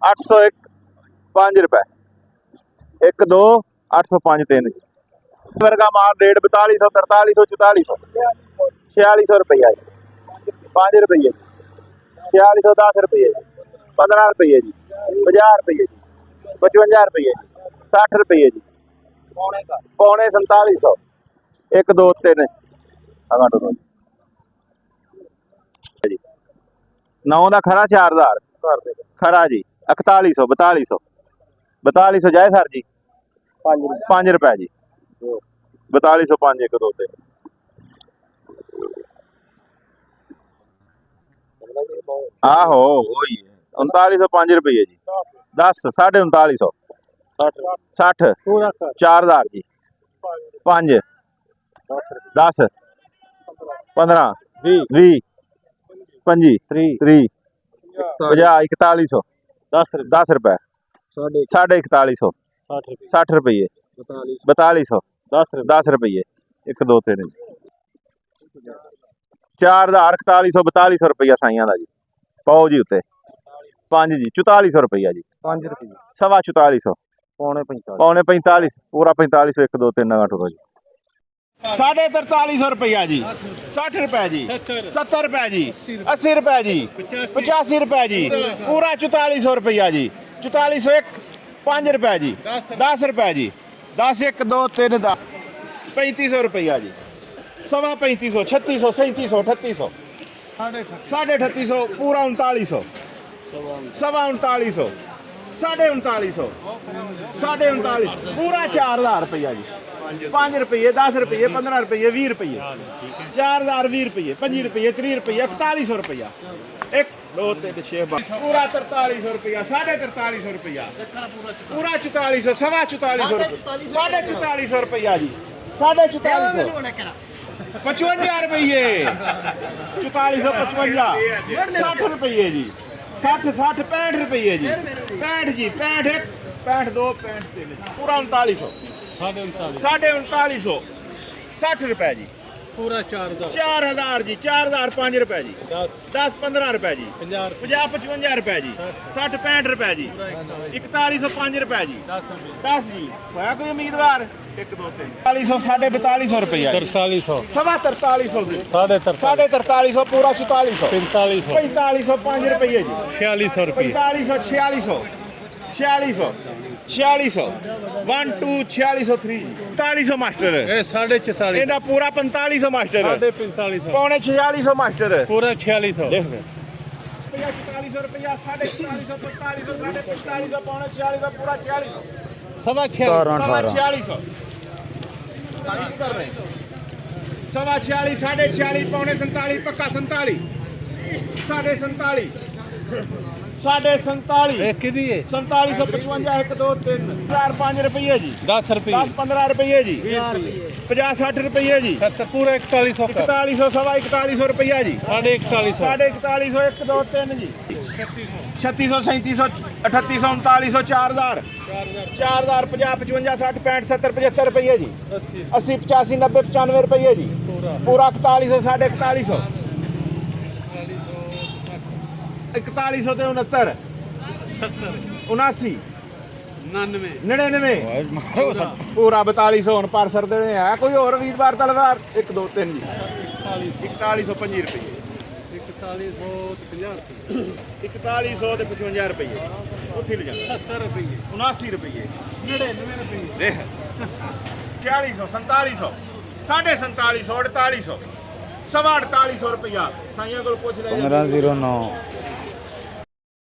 801 5 रुपए 1 2 805 3 वर्गा माल रेट 4200 4300 4400 4600 रुपया जी 5 रुपये 4610 रुपये 15 रुपये जी 50 रुपये जी 55 रुपये जी 60 रुपये जी पौने 4700 1 2 3 जी 9 का खरा 4000 खरा जी 4100 4200 4200 जाए सर जी 5 रुपए जी 4205 1 2 3 आहो वही 3905 रुपये जी 10 3950 60 4000 जी 5 10 15 20 25 30 50 4100 10 रुपए 4150 60 रुपये 4200 10 रुपये 1 2 3 4000 4100 4200 रुपया साइया का जी पाओ जी उत्ते 5 जी 4400 रुपया जी 4400 पौने 45 पूरा 4500 1 2 3 8 जी 4350 रुपया जी 60 रुपए जी 70 रुपए जी 80 रुपए जी 85 रुपए जी पूरा 4400 रुपया जी 4401 5 रुपए जी 10 रुपए जी 10 1 2 3 10 3500 रुपया जी 3500 3600 3700 3800 3800 पूरा 3900 3900 3900 3900 पूरा 4000 रुपया जी 5 रुपये 10 रुपये 15 रुपये 20 रुपये 4000 20 रुपये 25 रुपये 30 रुपये 4100 रुपया 1 2 3 6 पूरा 4300 रुपया 4350 रुपया पूरा 4400 4400 4450 रुपया जी 4450 55 रुपये 4455 60 रुपये जी 60 60 65 रुपये जी 65 जी 65 1 65 2 65 3 पूरा 3900 3950 60 रुपए जी पूरा 4000 4000 जी 4000 5 रुपए जी 10 15 रुपए जी 50 55 रुपए जी 60 65 रुपए जी 4105 रुपए जी 10 जी होया कोई उम्मीदवार 1 2 3 4400 4250 रुपया 4300 सवा 4300 4300 4300 पूरा 4400 4500 4505 रुपये जी 4600 रुपये 4500 4600 4600 1 2 4600 3 4500 मास्टर ਇਹ 44.5 ਇਹਦਾ ਪੂਰਾ 4500 ਮਾਸਟਰ 4500 ਪੌਣੇ 4600 ਮਾਸਟਰ ਪੂਰਾ 4600 ਦੇਖ ਫਿਰ 4400 ਰੁਪਇਆ 4400 4500 4500 ਪੌਣੇ 4600 ਪੂਰਾ 4600 ਸਵਾ 4600 ਸਵਾ 46 46 ਪੌਣੇ 47 ਪੱਕਾ 47 ਸਾਢੇ 47 साढ़े 47 किदी है 4755 1 2 3 4 5 रुपये जी 10 रुपये 10 15 रुपये जी 50 60 रुपये जी 70 पूरा 4100 का 4100 सवा 4100 रुपया जी 4150 4100 1 2 3 जी 3600 3700 3800 3900 4000 4000 50 55 60 65 70 75 रुपये जी 80 85 90 95 रुपये जी पूरा 4100 साढ़े 4100 4100 ਤੇ 69 79 99 ਪੂਰਾ 4200 ਹੁਣ ਪਰਸਰ ਦੇਣੇ ਆ ਕੋਈ ਹੋਰ ਵੀਰਵਾਰ ਤਲਵਾਰ 1 2 3 ਜੀ 4150 ਰੁਪਏ 4150 ਤੇ 55 ਰੁਪਏ ਉੱਥੇ ਲੈ ਜਾਂਦਾ 70 ਰੁਪਏ 79 ਰੁਪਏ 99 ਰੁਪਏ ਦੇਖ 4400 4700 4750 4800 सवा 4800 रुपया साइया को पूछ ले 1509